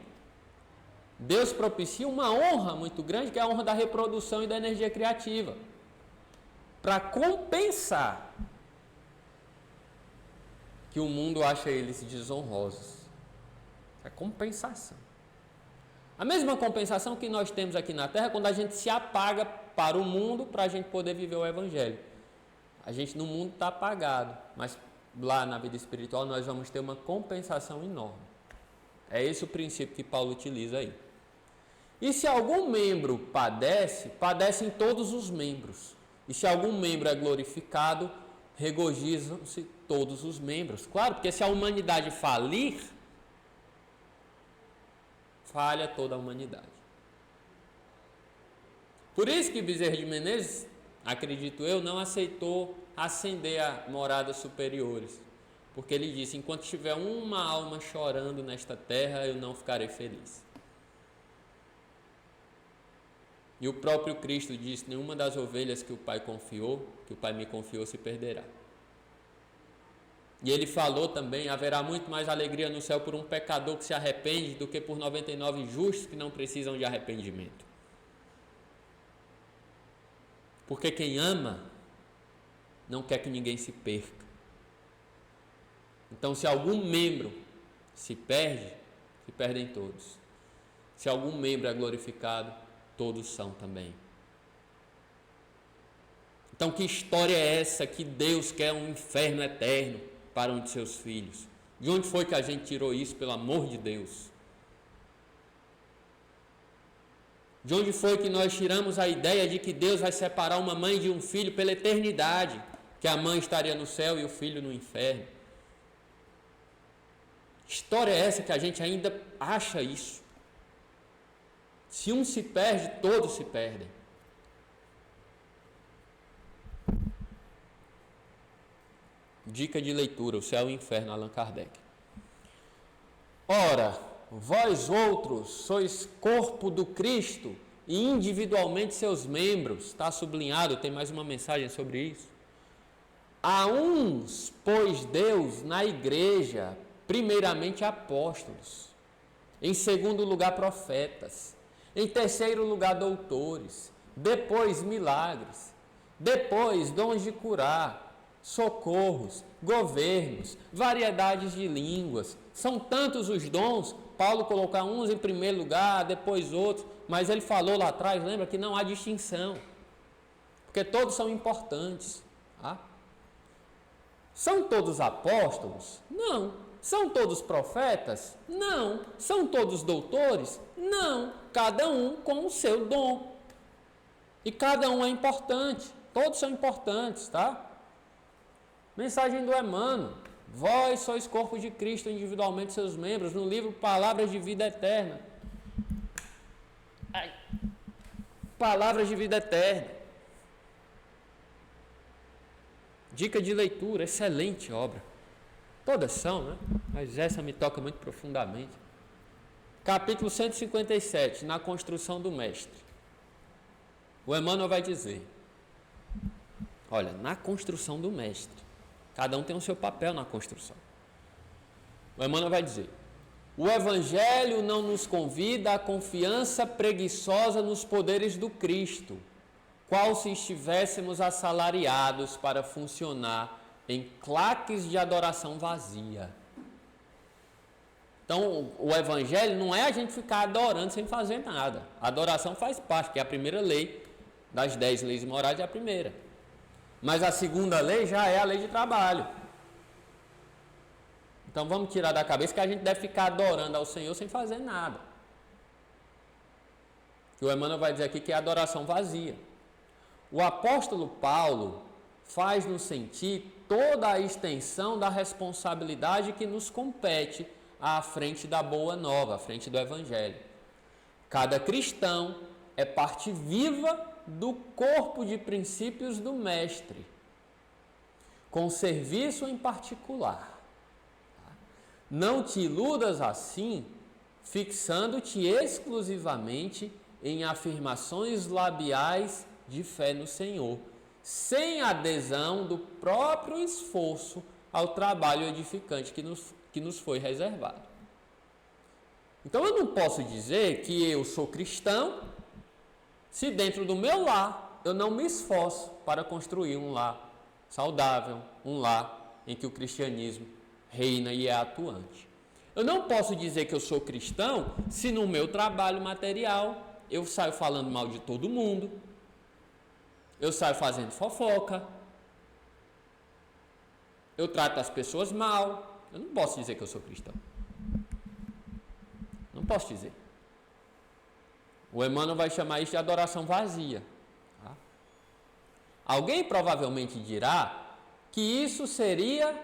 Speaker 1: Deus propicia uma honra muito grande, que é a honra da reprodução e da energia criativa, para compensar que o mundo acha eles desonrosos. É compensação. A mesma compensação que nós temos aqui na Terra quando a gente se apaga para o mundo para a gente poder viver o Evangelho. A gente no mundo está apagado, mas lá na vida espiritual nós vamos ter uma compensação enorme. É esse o princípio que Paulo utiliza aí. E se algum membro padece, padecem todos os membros. E se algum membro é glorificado, regozijam-se todos os membros. Claro, porque se a humanidade falir, falha toda a humanidade. Por isso que Bezerra de Menezes, acredito eu, não aceitou ascender a moradas superiores. Porque ele disse, enquanto tiver uma alma chorando nesta terra, eu não ficarei feliz. E o próprio Cristo disse, nenhuma das ovelhas que o Pai me confiou, se perderá. E ele falou também, haverá muito mais alegria no céu por um pecador que se arrepende do que por 99 justos que não precisam de arrependimento. Porque quem ama não quer que ninguém se perca. Então, se algum membro se perde, se perdem todos. Se algum membro é glorificado, todos são também. Então, que história é essa que Deus quer um inferno eterno para um de seus filhos? De onde foi que a gente tirou isso, pelo amor de Deus? De onde foi que nós tiramos a ideia de que Deus vai separar uma mãe de um filho pela eternidade? Que a mãe estaria no céu e o filho no inferno? Que história é essa que a gente ainda acha isso? Se um se perde, todos se perdem. Dica de leitura, O Céu e o Inferno, Allan Kardec. Ora, vós outros sois corpo do Cristo e individualmente seus membros. Está sublinhado, tem mais uma mensagem sobre isso. A uns pôs Deus na igreja, primeiramente apóstolos, em segundo lugar profetas, em terceiro lugar doutores, depois milagres, depois dons de curar, socorros, governos, variedades de línguas. São tantos os dons, Paulo coloca uns em primeiro lugar, depois outros, mas ele falou lá atrás, lembra, que não há distinção, porque todos são importantes. Tá? São todos apóstolos? Não. São todos profetas? Não. São todos doutores? Não. Cada um com o seu dom. E cada um é importante. Todos são importantes, tá? Mensagem do Emmanuel. Vós sois corpo de Cristo, individualmente seus membros, no livro Palavras de Vida Eterna. Palavras de Vida Eterna. Dica de leitura, excelente obra. Todas são, né? Mas essa me toca muito profundamente. Capítulo 157, na construção do mestre. O Emmanuel vai dizer, olha, na construção do mestre, cada um tem o seu papel na construção. O Emmanuel vai dizer, o Evangelho não nos convida à confiança preguiçosa nos poderes do Cristo, qual se estivéssemos assalariados para funcionar em claques de adoração vazia. Então, o Evangelho não é a gente ficar adorando sem fazer nada. A adoração faz parte, que é a primeira lei das 10 leis morais, é a primeira. Mas a segunda lei já é a lei de trabalho. Então, vamos tirar da cabeça que a gente deve ficar adorando ao Senhor sem fazer nada. O Emmanuel vai dizer aqui que é adoração vazia. O apóstolo Paulo faz-nos sentir toda a extensão da responsabilidade que nos compete à frente da boa nova, à frente do Evangelho. Cada cristão é parte viva do corpo de princípios do Mestre, com serviço em particular. Não te iludas assim, fixando-te exclusivamente em afirmações labiais de fé no Senhor, sem adesão do próprio esforço ao trabalho edificante que nos foi reservado. Então eu não posso dizer que eu sou cristão se dentro do meu lar eu não me esforço para construir um lar saudável, um lar em que o cristianismo reina e é atuante. Eu não posso dizer que eu sou cristão se no meu trabalho material eu saio falando mal de todo mundo, eu saio fazendo fofoca, eu trato as pessoas mal. Eu não posso dizer que eu sou cristão. Não posso dizer. O Emmanuel vai chamar isso de adoração vazia. Tá? Alguém provavelmente dirá que isso seria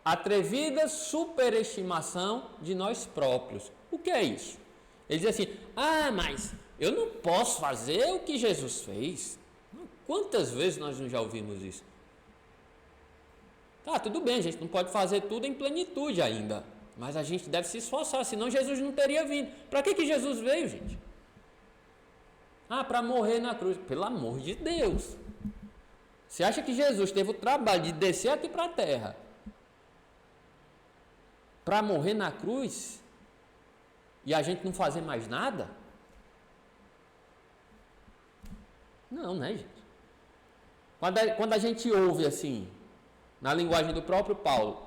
Speaker 1: atrevida superestimação de nós próprios. O que é isso? Ele diz assim: mas eu não posso fazer o que Jesus fez. Quantas vezes nós não já ouvimos isso? Tá, tudo bem, a gente não pode fazer tudo em plenitude ainda, mas a gente deve se esforçar, senão Jesus não teria vindo. Para que Jesus veio, gente? Para morrer na cruz. Pelo amor de Deus. Você acha que Jesus teve o trabalho de descer aqui para a terra para morrer na cruz e a gente não fazer mais nada? Não, né, gente? Quando a gente ouve assim, na linguagem do próprio Paulo,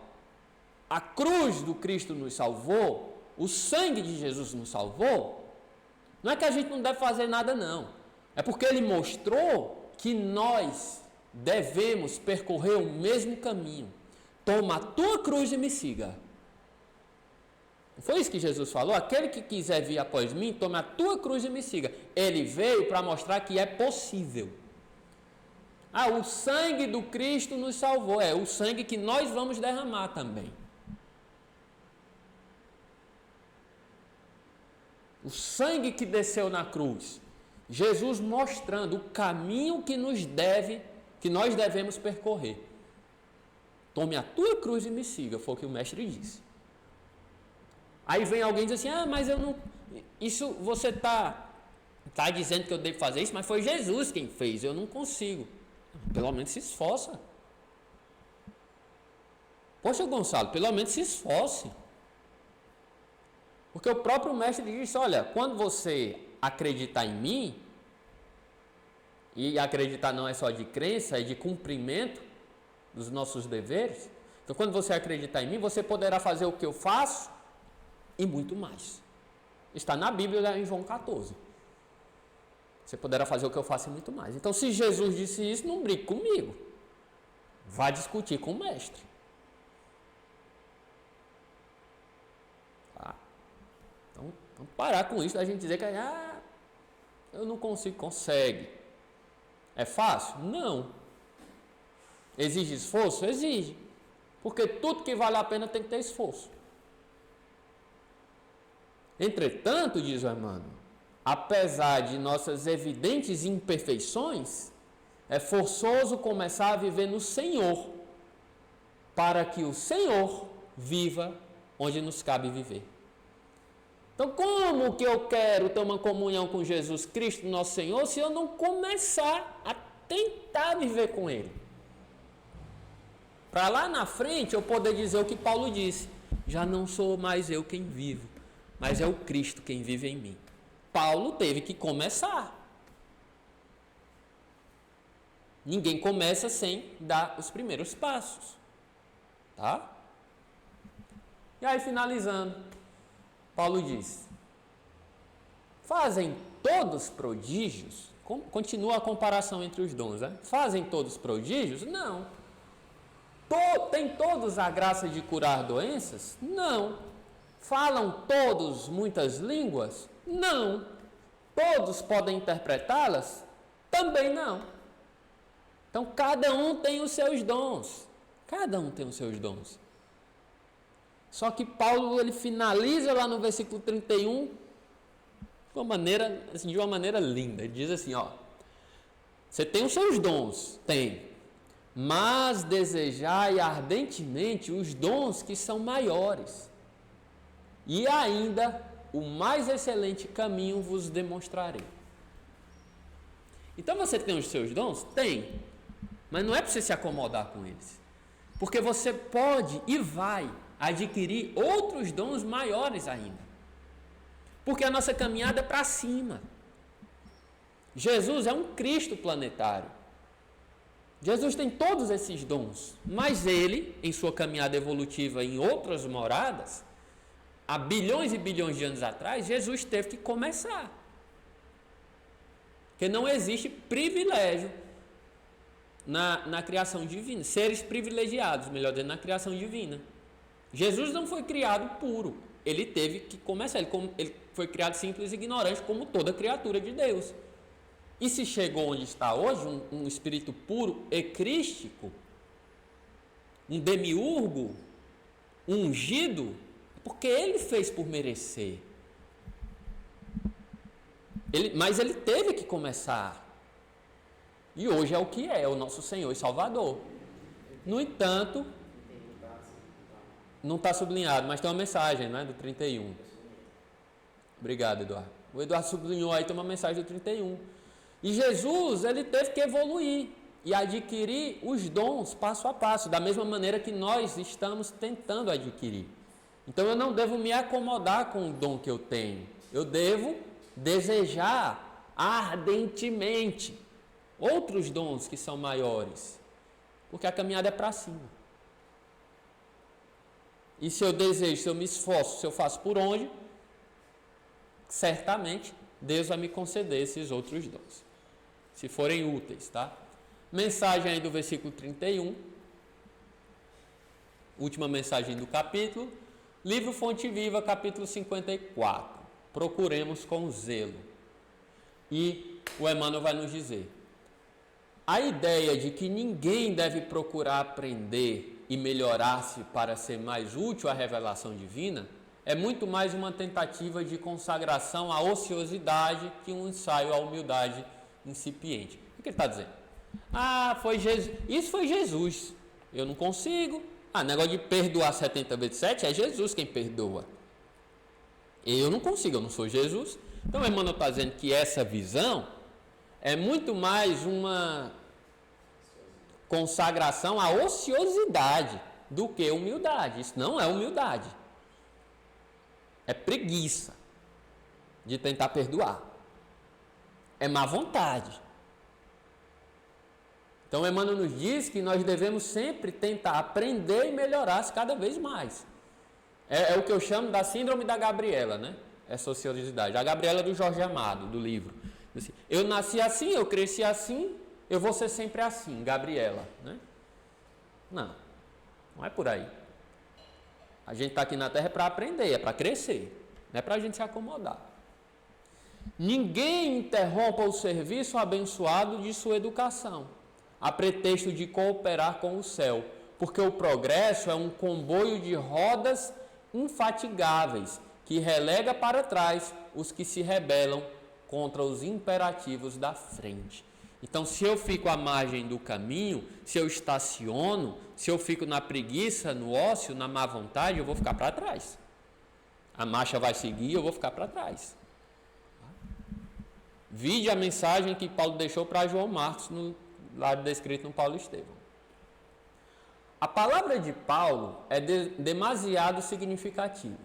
Speaker 1: a cruz do Cristo nos salvou, o sangue de Jesus nos salvou, não é que a gente não deve fazer nada, não. É porque ele mostrou que nós devemos percorrer o mesmo caminho. Toma a tua cruz e me siga. Não foi isso que Jesus falou? Aquele que quiser vir após mim, tome a tua cruz e me siga. Ele veio para mostrar que é possível. O sangue do Cristo nos salvou. É o sangue que nós vamos derramar também. O sangue que desceu na cruz. Jesus mostrando o caminho que nós devemos percorrer. Tome a tua cruz e me siga, foi o que o mestre disse. Aí vem alguém e diz assim: mas eu não... Isso você está dizendo que eu devo fazer isso, mas foi Jesus quem fez, eu não consigo. Pelo menos se esforça. Poxa, Gonçalo, pelo menos se esforce. Porque o próprio mestre disse: olha, quando você acreditar em mim, e acreditar não é só de crença, é de cumprimento dos nossos deveres. Então, quando você acreditar em mim, você poderá fazer o que eu faço e muito mais. Está na Bíblia, em João 14. Você poderá fazer o que eu faço e muito mais. Então, se Jesus disse isso, não brigue comigo. Vá discutir com o mestre. Tá? Então, vamos parar com isso, da gente dizer que eu não consigo. Consegue. É fácil? Não. Exige esforço? Exige. Porque tudo que vale a pena tem que ter esforço. Entretanto, diz o Emmanuel, apesar de nossas evidentes imperfeições, é forçoso começar a viver no Senhor, para que o Senhor viva onde nos cabe viver. Então, como que eu quero ter uma comunhão com Jesus Cristo, nosso Senhor, se eu não começar a tentar viver com Ele? Para lá na frente eu poder dizer o que Paulo disse: já não sou mais eu quem vivo, mas é o Cristo quem vive em mim. Paulo teve que começar. Ninguém começa sem dar os primeiros passos. Tá? E aí, finalizando, Paulo diz: fazem todos prodígios? Continua a comparação entre os dons, né? Fazem todos prodígios? Não. Tem todos a graça de curar doenças? Não. Falam todos muitas línguas? Não. Todos podem interpretá-las? Também não. Então, cada um tem os seus dons. Cada um tem os seus dons. Só que Paulo, ele finaliza lá no versículo 31 de uma maneira linda. Ele diz assim, você tem os seus dons? Tem. Mas desejai ardentemente os dons que são maiores. E ainda o mais excelente caminho vos demonstrarei. Então você tem os seus dons? Tem. Mas não é para você se acomodar com eles. Porque você pode e vai adquirir outros dons maiores ainda. Porque a nossa caminhada é para cima. Jesus é um Cristo planetário. Jesus tem todos esses dons, mas ele, em sua caminhada evolutiva em outras moradas, há bilhões e bilhões de anos atrás, Jesus teve que começar. Porque não existe privilégio na criação divina, seres privilegiados, melhor dizendo, na criação divina. Jesus não foi criado puro, ele teve que começar, ele foi criado simples e ignorante, como toda criatura de Deus. E se chegou onde está hoje, um espírito puro e crístico, um demiurgo, um ungido, porque ele fez por merecer. Mas ele teve que começar. E hoje é o que é o nosso Senhor e Salvador. No entanto, não está sublinhado, mas tem uma mensagem, não é? Do 31. Obrigado, Eduardo. O Eduardo sublinhou aí, tem uma mensagem do 31. E Jesus, ele teve que evoluir e adquirir os dons passo a passo, da mesma maneira que nós estamos tentando adquirir. Então eu não devo me acomodar com o dom que eu tenho. Eu devo desejar ardentemente outros dons que são maiores, porque a caminhada é para cima. E se eu desejo, se eu me esforço, se eu faço por onde, certamente Deus vai me conceder esses outros dons, se forem úteis, tá? Mensagem aí do versículo 31, última mensagem do capítulo, livro Fonte Viva, capítulo 54. Procuremos com zelo. E o Emmanuel vai nos dizer: a ideia de que ninguém deve procurar aprender e melhorar-se para ser mais útil à revelação divina é muito mais uma tentativa de consagração à ociosidade que um ensaio à humildade incipiente. O que ele está dizendo? Foi Jesus. Isso foi Jesus. Eu não consigo. Negócio de perdoar 70 vezes 7 é Jesus quem perdoa. Eu não consigo, eu não sou Jesus. Então o Emmanuel está dizendo que essa visão é muito mais uma consagração à ociosidade do que humildade. Isso não é humildade. É preguiça de tentar perdoar. É má vontade. Então Emmanuel nos diz que nós devemos sempre tentar aprender e melhorar-se cada vez mais. É o que eu chamo da síndrome da Gabriela, né? Essa ociosidade. A Gabriela do Jorge Amado, do livro. Eu nasci assim, eu cresci assim, eu vou ser sempre assim, Gabriela, né? Não é por aí. A gente está aqui na Terra para aprender, é para crescer, não é para a gente se acomodar. Ninguém interrompa o serviço abençoado de sua educação, a pretexto de cooperar com o céu, porque o progresso é um comboio de rodas infatigáveis que relega para trás os que se rebelam contra os imperativos da frente. Então, se eu fico à margem do caminho, se eu estaciono, se eu fico na preguiça, no ócio, na má vontade, eu vou ficar para trás. A marcha vai seguir, eu vou ficar para trás. Vide a mensagem que Paulo deixou para João Marcos, lá descrito no Paulo Estevão. A palavra de Paulo é demasiado significativa.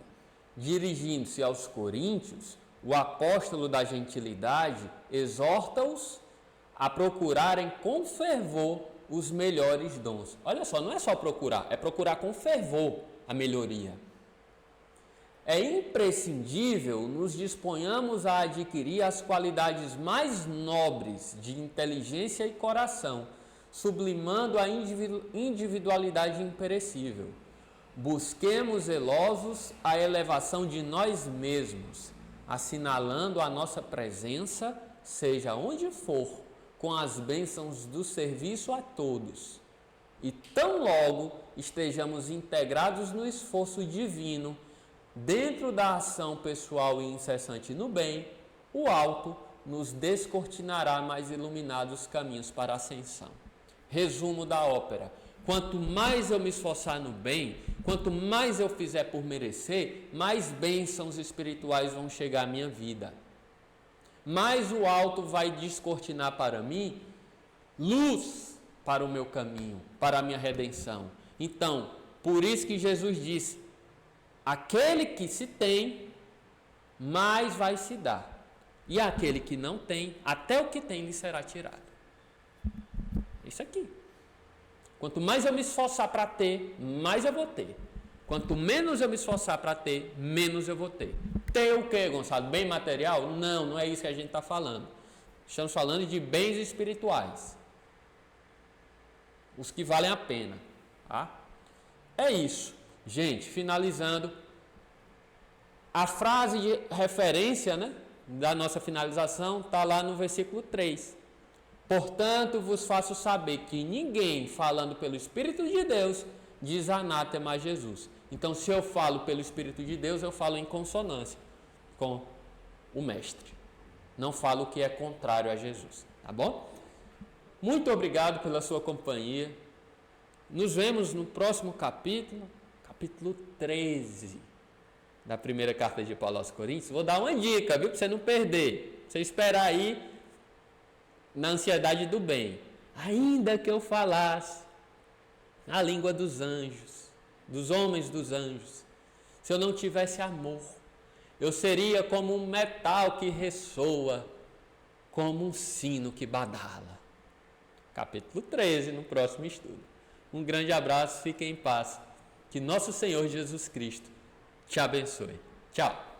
Speaker 1: Dirigindo-se aos coríntios, o apóstolo da gentilidade exorta-os a procurarem com fervor os melhores dons. Olha só, não é só procurar, é procurar com fervor a melhoria. É imprescindível nos disponhamos a adquirir as qualidades mais nobres de inteligência e coração, sublimando a individualidade imperecível. Busquemos zelosos a elevação de nós mesmos, assinalando a nossa presença, seja onde for, com as bênçãos do serviço a todos. E tão logo estejamos integrados no esforço divino, dentro da ação pessoal e incessante no bem, o alto nos descortinará mais iluminados caminhos para a ascensão. Resumo da ópera: quanto mais eu me esforçar no bem, quanto mais eu fizer por merecer, mais bênçãos espirituais vão chegar à minha vida. Mais o alto vai descortinar para mim luz para o meu caminho, para a minha redenção. Então, por isso que Jesus disse: aquele que se tem, mais vai se dar. E aquele que não tem, até o que tem lhe será tirado. Isso aqui. Quanto mais eu me esforçar para ter, mais eu vou ter. Quanto menos eu me esforçar para ter, menos eu vou ter. Ter o quê, Gonçalo? Bem material? Não, não é isso que a gente está falando. Estamos falando de bens espirituais. Os que valem a pena. Tá? É isso. Gente, finalizando. A frase de referência, né, da nossa finalização está lá no versículo 3. Portanto, vos faço saber que ninguém, falando pelo Espírito de Deus, diz anátema a Jesus. Então, se eu falo pelo Espírito de Deus, eu falo em consonância com o Mestre. Não falo o que é contrário a Jesus. Tá bom? Muito obrigado pela sua companhia. Nos vemos no próximo capítulo, capítulo 13 da primeira carta de Paulo aos Coríntios. Vou dar uma dica, viu? Para você não perder. Você esperar aí na ansiedade do bem. Ainda que eu falasse a língua dos anjos, dos homens dos anjos, se eu não tivesse amor, eu seria como um metal que ressoa, como um sino que badala. Capítulo 13, no próximo estudo. Um grande abraço, fiquem em paz. Que nosso Senhor Jesus Cristo te abençoe. Tchau.